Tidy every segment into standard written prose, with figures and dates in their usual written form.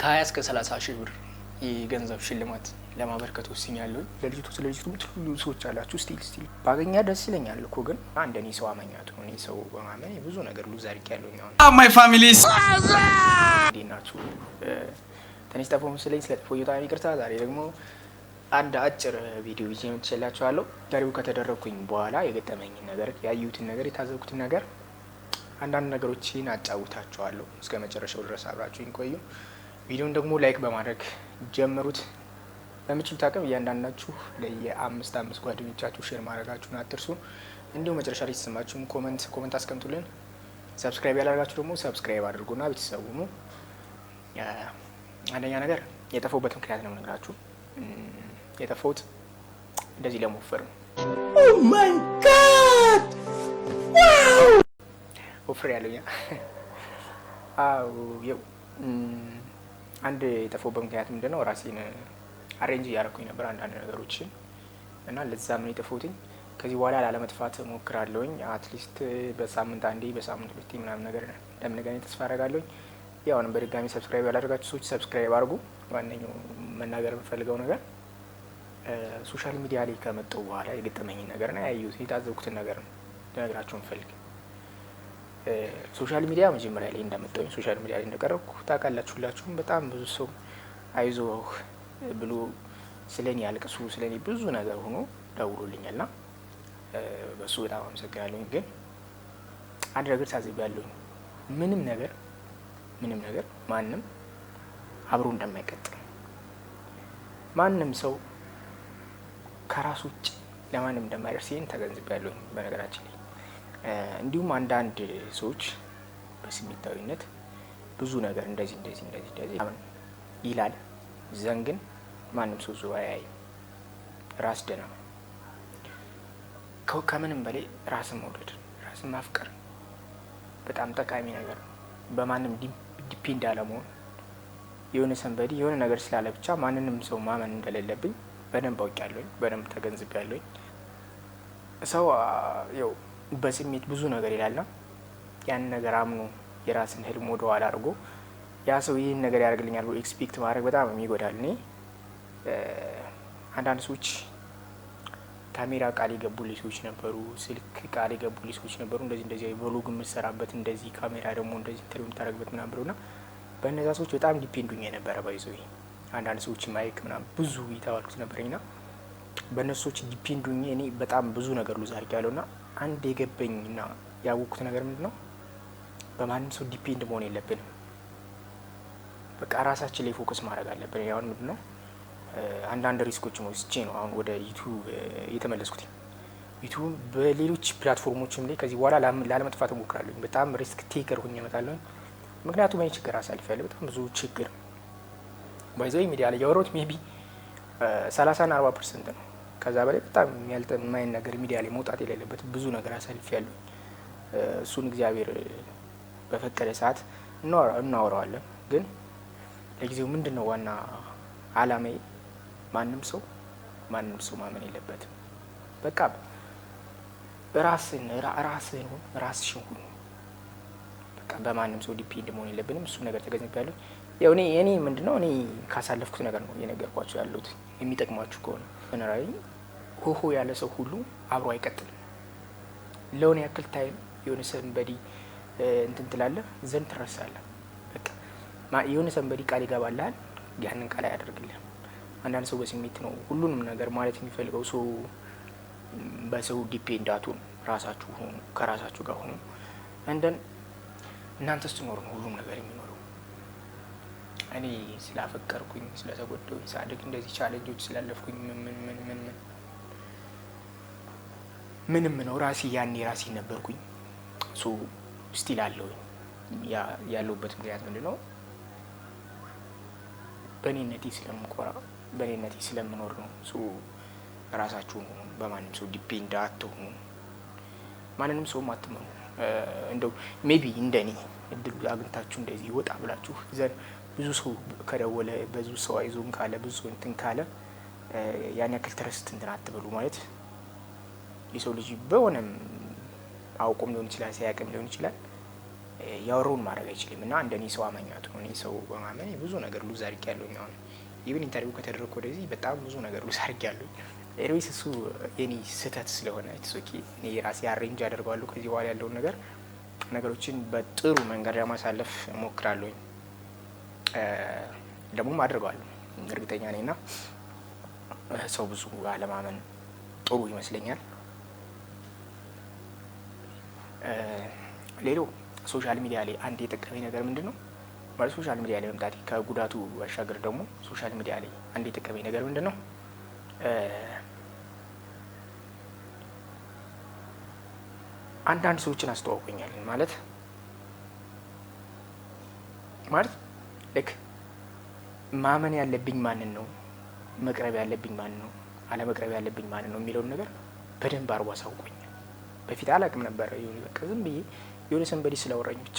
ከ20 እስከ 30 ሺህ ብር የገንዘብ ሽልማት ለማበርከት ወስኛለሁ። ለልጅቱ ምትሉ ሰዎች አላችሁ ስቲል ባገኛ ደስ ይለኛል እኮ ግን አንደኔ ሰው አመኛቱ ነው። እኔ ሰው በማመን ብዙ ነገር ሉዝ አድርጌያለሁ። ማይ ፋሚሊስ ዲናችሁ ትንሽ ጠፎ መስለኝ ስለጠፎ በጣም ይቅርታ። ዛሬ ደግሞ አንድ አጭር ቪዲዮ ይዤ መጥቻላችኋለሁ። ዛሬው ከተደረኩኝ በኋላ የገጠመኝ ነገር፣ ያዩትን ነገር፣ የታዘብኩትን ነገር አንዳንድ ነገሮችን አጫውታችኋለሁ። እስከ መጨረሻው ድረስ አብራችሁኝ ቆዩ። ቪዲዮን ደግሞ ላይክ በማድረግ ጀምሩት። በምችሉት አቅም እያንዳንዳችሁ ለየ5 ጓደኞቻችሁ ሼር ማድረጋችሁን አትርሱ። እንዲሁም መጨረሻ ላይ ተሰማችሁም ኮመንት አስቀምጡልን። ሰብስክራይብ ያላደረጋችሁ ደግሞ ሰብስክራይብ አድርጉና ቤተሰቡ ነው። አንደኛ ነገር የጠፋሁበት ምክንያት ነው የምነግራችሁ። የጠፋሁት እንደዚህ ለመወፈር ነው። ኦ ማይ ጋድ ዋው! ወፍር ያለኛ አንድ የጠፋሁበት ምክንያት ምንድነው? ራሴን አሬንጅ እያደረኩኝ ነበር አንዳንድ ነገሮችን እና ለዛም ነው የጠፋሁትኝ። ከዚህ በኋላ ላለመጥፋት ሞክራለሁኝ። አትሊስት በሳምንት አንዴ በሳምንት ሁለቴ ምናምን ነገር እንደምንገናኝ ተስፋ አደርጋለሁኝ። ያውንም በድጋሚ ሰብስክራይብ ያላደረጋችሁ ሰዎች ሰብስክራይብ አድርጉ። ዋነኛው መናገር የምፈልገው ነገር ሶሻል ሚዲያ ላይ ከመጣሁ በኋላ የገጠመኝን ነገር ነው ያየሁት፣ የታዘብኩትን ነገር ነው ልነግራችሁ የምፈልግ። ሶሻል ሚዲያ መጀመሪያ ላይ እንደመጣሁኝ ሶሻል ሚዲያ ላይ እንደቀረብኩ ታውቃላችሁ ሁላችሁም። በጣም ብዙ ሰው አይዞህ ብሎ ስለኔ ያልቅሱ ስለኔ ብዙ ነገር ሆኖ ደውሎልኛልና በሱ በጣም አመሰግናለሁኝ። ግን አንድ ነገር ታዝቤያለሁኝ። ምንም ነገር ማንም አብሮ እንደማይቀጥል፣ ማንም ሰው ከራሱ ውጭ ለማንም እንደማይደርስ ይህን ተገንዝቤያለሁኝ በነገራችን ላይ። እንዲሁም አንዳንድ ሰዎች በስሜታዊነት ብዙ ነገር እንደዚህ ይላል። ዘንግን ማንም ሰው ዙሪያ ያይ ራስ ደህና ከምንም በላይ ራስን መውደድ፣ ራስን ማፍቀር በጣም ጠቃሚ ነገር ነው። በማንም ዲፔንድ አለመሆን። የሆነ ሰንበዲ የሆነ ነገር ስላለ ብቻ ማንንም ሰው ማመን እንደሌለብኝ በደንብ አውቄያለሁኝ፣ በደንብ ተገንዝቤያለሁኝ። ሰው ያው በስሜት ብዙ ነገር ይላልና ያን ነገር አምኖ የራስን ህልም ወደ ኋላ አድርጎ ያ ሰው ይህን ነገር ያደርግልኛል ብሎ ኤክስፔክት ማድረግ በጣም የሚጎዳል። እኔ አንዳንድ ሰዎች ካሜራ ቃል የገቡልኝ ሰዎች ነበሩ፣ ስልክ ቃል የገቡልኝ ሰዎች ነበሩ። እንደዚህ ቭሎግ የምትሰራበት እንደዚህ ካሜራ ደግሞ እንደዚህ ኢንተርቪው የምታደርግበት ምናምን ብለውና በእነዛ ሰዎች በጣም ዲፔንዱኝ የነበረ ባይዞ አንዳንድ ሰዎች ማይክ ምናምን ብዙ የተባልኩት ነበረኝና በእነሱ ሰዎች ዲፔንዱኝ እኔ በጣም ብዙ ነገር ሉዝ አድርጌያለሁና አንድ የገባኝና ያወቅኩት ነገር ምንድነው? በማንም ሰው ዲፔንድ መሆን የለብንም። በቃ ራሳችን ላይ ፎከስ ማድረግ አለብን። ያው ምንድነው አንዳንድ ሪስኮችን ወስጄ ነው አሁን ወደ ዩቲዩብ የተመለስኩት። ዩቲዩብ በሌሎች ፕላትፎርሞችም ላይ ከዚህ በኋላ ላለመጥፋት እሞክራለሁ። በጣም ሪስክ ቴከር ሆኜ እመጣለሁ። ምክንያቱም እኔ ችግር አሳልፌያለሁ፣ በጣም ብዙ ችግር ባይዘው ሚዲያ ላይ ያወራሁት ሜቢ 30 እና 40% ነው። ከዛ በላይ በጣም የማይን ነገር ሚዲያ ላይ መውጣት የሌለበት ብዙ ነገር አሳልፌያለሁ። እሱን እግዚአብሔር በፈቀደ ሰዓት እናወራዋለን። ግን ለጊዜው ምንድነው ዋና አላማዬ ማንም ሰው ማመን የለበትም። በቃ ራስህን ሁን። በቃ በማንም ሰው ዲፔንድ መሆን የለብንም። እሱ ነገር ተገንዝቤያለሁ። ያው እኔ ምንድነው እኔ ካሳለፍኩት ነገር ነው የነገርኳችሁ ያለሁት። የሚጠቅማችሁ ከሆነ በነራይ ሆሆ ያለ ሰው ሁሉ አብሮ አይቀጥልም። ለሆነ ያክል ታይም የሆነ ሰንበዲ እንትን ትላለህ ዘንድ ትረሳለህ። በቃ የሆነ ሰንበዲ ቃል ይገባልሃል፣ ያንን ቃል አያደርግልህም። አንዳንድ ሰው በስሜት ነው ሁሉንም ነገር ማለት የሚፈልገው። ሰው በሰው ዲፔንድ አትሁኑ፣ ራሳችሁ ሆኑ፣ ከራሳችሁ ጋር ሆኑ። እናንተ ስትኖሩ ነው ሁሉም ነገር የሚኖረው። እኔ ስላፈቀርኩኝ ስለተጎዳሁኝ ሳድግ እንደዚህ ቻሌንጆች ስላለፍኩኝ ምንም ነው ራሴ ያኔ ራሴ ነበርኩኝ። ሶ ስቲል አለሁኝ። ያለሁበት ምክንያት ምንድነው? በእኔነቴ ስለምኮራ በእኔነቴ ስለምኖር ነው። ሶ ራሳችሁን ሆኑ፣ በማንም ሰው ዲፔንድ አትሆኑ፣ ማንንም ሰው አትመኑ። እንደው ሜቢ እንደኔ እድሉ አግኝታችሁ እንደዚህ ወጣ ብላችሁ ዘን ብዙ ሰው ከደወለ ብዙ ሰው አይዞም ካለ ብዙ ሰው እንትን ካለ ያን ያክል ትረስት እንትን አትበሉ። ማለት የሰው ልጅ በሆነም አውቆም ሊሆን ይችላል፣ ሳያውቅም ሊሆን ይችላል ያወራውን ማድረግ አይችልም። እና እንደኔ ሰው አማኛቱ ነው። እኔ ሰው በማመን ብዙ ነገር ሉዝ አድርጌያለሁ። አሁን ኢቭን ኢንተርቪው ከተደረግኩ ወደዚህ በጣም ብዙ ነገር ሉዝ አድርጌያለሁ። ኤርዌስ እሱ የኔ ስህተት ስለሆነ ኦኬ፣ እኔ ራሴ አሬንጅ አደርገዋለሁ። ከዚህ በኋላ ያለውን ነገሮችን በጥሩ መንገድ ለማሳለፍ እሞክራለሁኝ። ደግሞም አድርገዋለሁ እርግጠኛ ነኝ። እና ሰው ብዙ አለማመን ጥሩ ይመስለኛል። ሌላው ሶሻል ሚዲያ ላይ አንድ የጠቀመኝ ነገር ምንድን ነው ማለት ሶሻል ሚዲያ ላይ መምጣቴ ከጉዳቱ ባሻገር ደግሞ ሶሻል ሚዲያ ላይ አንድ የጠቀመኝ ነገር ምንድን ነው አንዳንድ ሰዎችን አስተዋውቆኛል። ማለት ልክ ማመን ያለብኝ ማንን ነው፣ መቅረብ ያለብኝ ማንን ነው፣ አለመቅረብ ያለብኝ ማንን ነው የሚለውን ነገር በደንብ አርጎ አሳውቆኛል። በፊት አላቅም ነበር። በቃ ዝም ብዬ የሆነ ሰንበዲ ስለወራኝ ብቻ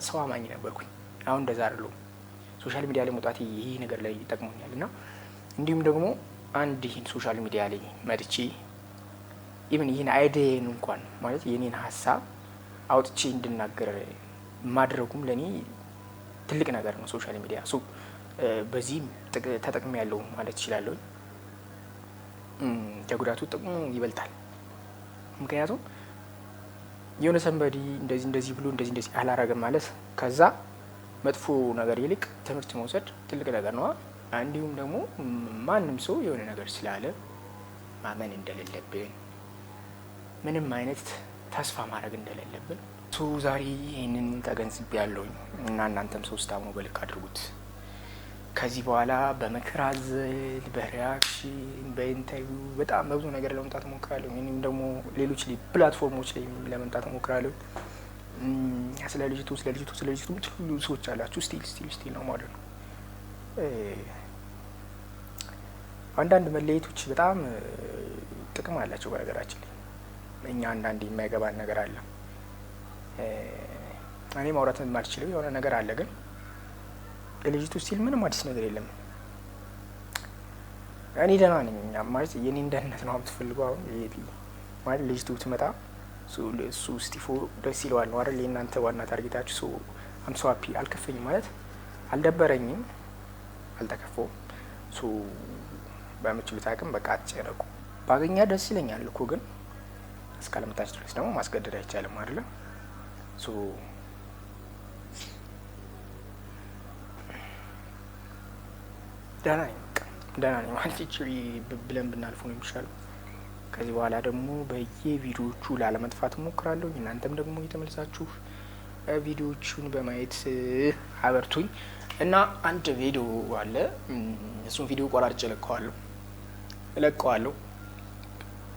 ሰው አማኝ ነበርኩኝ። አሁን እንደዛ አይደለሁም። ሶሻል ሚዲያ ላይ መውጣት ይሄ ነገር ላይ ይጠቅሞኛል። እና እንዲሁም ደግሞ አንድ ይህን ሶሻል ሚዲያ ላይ መጥቼ ኢቭን ይህን አይዲያን እንኳን ማለት የኔን ሀሳብ አውጥቼ እንድናገር ማድረጉም ለእኔ ትልቅ ነገር ነው። ሶሻል ሚዲያ በዚህም ተጠቅሜ ያለው ማለት እችላለሁ። ከጉዳቱ ጥቅሙ ይበልጣል። ምክንያቱም የሆነ ሰንበዲ እንደዚህ ብሎ እንደዚህ አላረገም ማለት ከዛ መጥፎ ነገር ይልቅ ትምህርት መውሰድ ትልቅ ነገር ነው። እንዲሁም ደግሞ ማንም ሰው የሆነ ነገር ስላለ ማመን እንደሌለብን፣ ምንም አይነት ተስፋ ማድረግ እንደሌለብን ዛሬ ይህንን ተገንዝቤያለሁኝ። እና እናንተም ሰው ስታምኑ በልክ አድርጉት። ከዚህ በኋላ በምክር አዘል፣ በሪያክሽን፣ በኢንተርቪው በጣም በብዙ ነገር ለመምጣት እሞክራለሁ። እኔም ደግሞ ሌሎች ፕላትፎርሞች ላይ ለመምጣት እሞክራለሁ። ስለ ልጅቱ የምትሉ ሰዎች አላችሁ። ስቲል ነው ማለት ነው። አንዳንድ መለየቶች በጣም ጥቅም አላቸው። በነገራችን ላይ እኛ አንዳንድ የማይገባን ነገር አለ። እኔ ማውራት የማልችለው የሆነ ነገር አለ፣ ግን ልጅቱ ስቲል ምንም አዲስ ነገር የለም። እኔ ደህና ነኝ ማለት የኔን ደህንነት ነው የምትፈልገው። አሁን ማለት ልጅቱ ብትመጣ እሱ ስቲፎ ደስ ይለዋል ነው አይደል? የእናንተ ዋና ታርጌታችሁ። አምሶ ሀፒ አልከፈኝም ማለት አልደበረኝም፣ አልተከፈውም። በምችሉት አቅም በቃ አትጨነቁ። ባገኛ ደስ ይለኛል እኮ፣ ግን እስካለመጣች ድረስ ደግሞ ማስገደድ አይቻልም አይደለ? ደህና ነኝ ማለት ብለን ብናልፉ ነው የሚሻለው። ከዚህ በኋላ ደግሞ በየቪዲዮዎቹ ላለመጥፋት እሞክራለሁ። እናንተም ደግሞ የተመልሳችሁ ቪዲዮዎቹን በማየት አበርቱኝ። እና አንድ ቪዲዮ አለ፣ እሱን ቪዲዮ ቆራርጬ እለቀዋለሁ።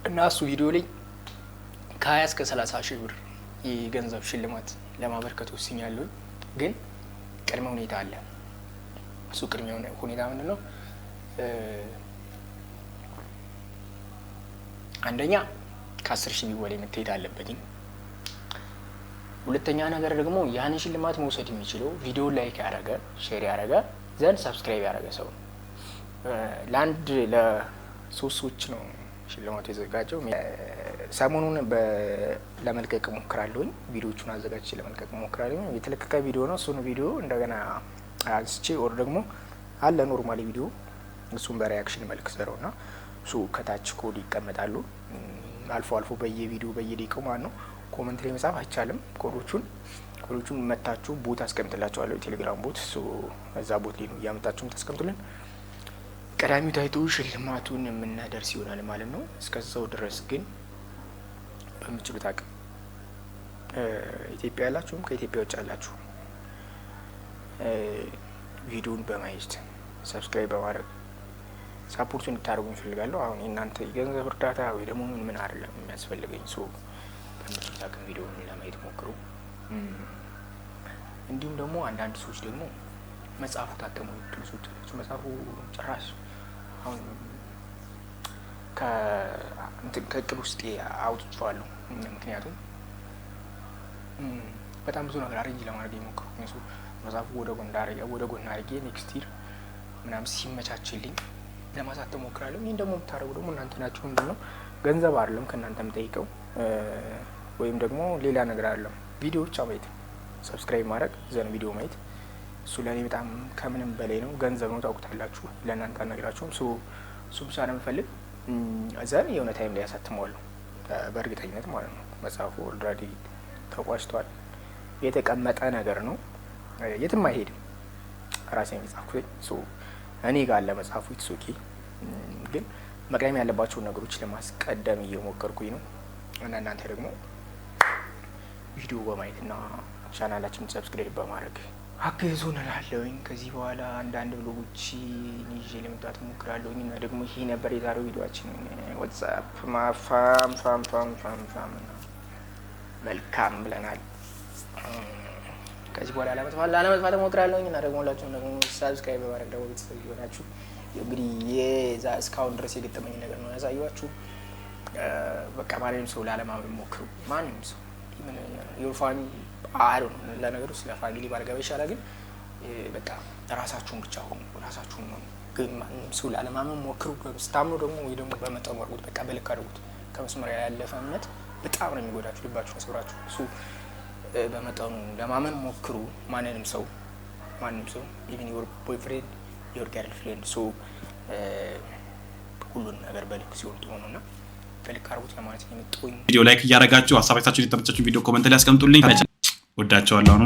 እና እሱ ቪዲዮ ላይ ከ20 እስከ 30 ሺህ ብር የገንዘብ ሽልማት ለማበርከት ወስኛለሁ። ግን ቅድመ ሁኔታ አለ። እሱ ቅድመ ሁኔታ ምንድን ነው? አንደኛ ከ10 ሺህ በላይ መታየት አለበትኝ። ሁለተኛ ነገር ደግሞ ያን ሽልማት መውሰድ የሚችለው ቪዲዮ ላይክ ያደረገ፣ ሼር ያደረገ፣ ዘንድ ሰብስክራይብ ያደረገ ሰው ነው። ለሶስት ሰዎች ነው ሽልማቱ የተዘጋጀው። ሰሞኑን ለመልቀቅ ሞክራለሁኝ። ቪዲዮቹን አዘጋጅቼ ለመልቀቅ ሞክራለሁኝ። የተለቀቀ ቪዲዮ ነው። እሱን ቪዲዮ እንደገና አንስቼ ወር ደግሞ አለ ኖርማሊ ቪዲዮ እሱን በሪያክሽን መልክ ሰራው እና እሱ ከታች ኮድ ይቀመጣሉ። አልፎ በየቪዲዮ በየደቂቃው ማለት ነው። ኮመንት ላይ መጻፍ አይቻልም። ኮዶቹን መታችሁ ቦት አስቀምጥላችኋለሁ። ቴሌግራም ቦት እዛ ቦት ላይ ነው እያመጣችሁም ታስቀምጡልን። ቀዳሚው ታይቶ ሽልማቱን የምናደርስ ይሆናል ማለት ነው። እስከዛው ድረስ ግን በምችሉት አቅም ኢትዮጵያ ያላችሁም ከኢትዮጵያ ውጭ ያላችሁ ቪዲዮን በማየት ሰብስክራይብ በማድረግ ሳፖርቱን እንድታደርጉኝ እፈልጋለሁ። አሁን የእናንተ የገንዘብ እርዳታ ወይ ደግሞ ምን አይደለም የሚያስፈልገኝ። በምችሉት አቅም ቪዲዮን ለማየት ሞክሩ። እንዲሁም ደግሞ አንዳንድ ሰዎች ደግሞ መጽሐፉ ታተሙ የሚሉ ሰዎች አላቸው። መጽሐፉ ጭራሽ አሁን ከእቅድ ውስጥ አውጥቼዋለሁ። ምክንያቱም በጣም ብዙ ነገር አሬንጅ ለማድረግ የሞከርኩ እነሱ መጽሐፉ ወደ ጎን አድርጌ ኔክስት ይር ምናምን ሲመቻችልኝ ለማሳተም ሞክራለሁ። ይህን ደግሞ የምታደርጉ ደግሞ እናንተ ናችሁ። ምንድን ነው ገንዘብ አይደለም ከእናንተ የምጠይቀው፣ ወይም ደግሞ ሌላ ነገር አይደለም። ቪዲዮዎች ማየት ሰብስክራይብ ማድረግ ዘን ቪዲዮ ማየት እሱ ለእኔ በጣም ከምንም በላይ ነው። ገንዘብ ነው ታውቁታላችሁ። ለእናንተ አልነግራችሁም። እሱ ብቻ ነው የምፈልግ። ዘን የሆነ ታይም ላይ ያሳትመዋለሁ በእርግጠኝነት ማለት ነው። መጽሐፉ ኦልሬዲ ተቋጭቷል። የተቀመጠ ነገር ነው፣ የትም አይሄድም። ራሴን የጻፍኩት እኔ ጋር አለ መጽሐፉ። ኢትስ ግን መቅደም ያለባቸውን ነገሮች ለማስቀደም እየሞከርኩኝ ነው እና እናንተ ደግሞ ቪዲዮ በማየት እና ቻናላችንን ሰብስክራይብ በማድረግ አግዙን እላለሁኝ። ከዚህ በኋላ አንዳንድ ብሎጎችን ይዤ ለመምጣት እሞክራለሁኝ እና ደግሞ ይሄ ነበር የዛሬው ቪዲዮአችን። ዋትስአፕ ማፋም መልካም ብለናል። ከዚህ በኋላ ላለመጥፋት እሞክራለሁኝ እና ደግሞ ሁላችሁም ደግሞ ሰብስክራይብ በማድረግ ደግሞ ቤተሰብ ይሆናችሁ። እንግዲህ የዛ እስካሁን ድረስ የገጠመኝ ነገር ነው ያሳየኋችሁ። በቃ ማንንም ሰው ላለማመን ሞክሩ። ማንንም ሰው ዩር ፋሚሊ አይ ነው ለነገሩ ስለ ፋሚሊ ባልገባ ይሻላል። ግን በቃ ራሳችሁን ብቻ ሆኑ፣ ራሳችሁን ነው። ግን ማንንም ሰው ላለማመን ሞክሩ። ስታምኑ ደግሞ ወይ ደግሞ በመጠኑ አድርጉት። በቃ በልክ አድርጉት። ከመስመር ያለፈ እምነት በጣም ነው የሚጎዳችሁ፣ ልባችሁ ያስብራችሁ። እሱ በመጠኑ ለማመን ሞክሩ። ማንንም ሰው ኢቭን ዮር ቦይፍሬንድ ዮር ገርል ፍሬንድ ሁሉን ነገር በልክ ሲሆን ጥሩ ነውና በልክ አድርጉት ለማለት ነው የመጣሁኝ። ቪዲዮ ላይክ እያደረጋችሁ ሀሳባችሁን የተመቻችሁን ቪዲዮ ኮሜንት ላይ አስቀምጡልኝ። ወዳችኋለሁ።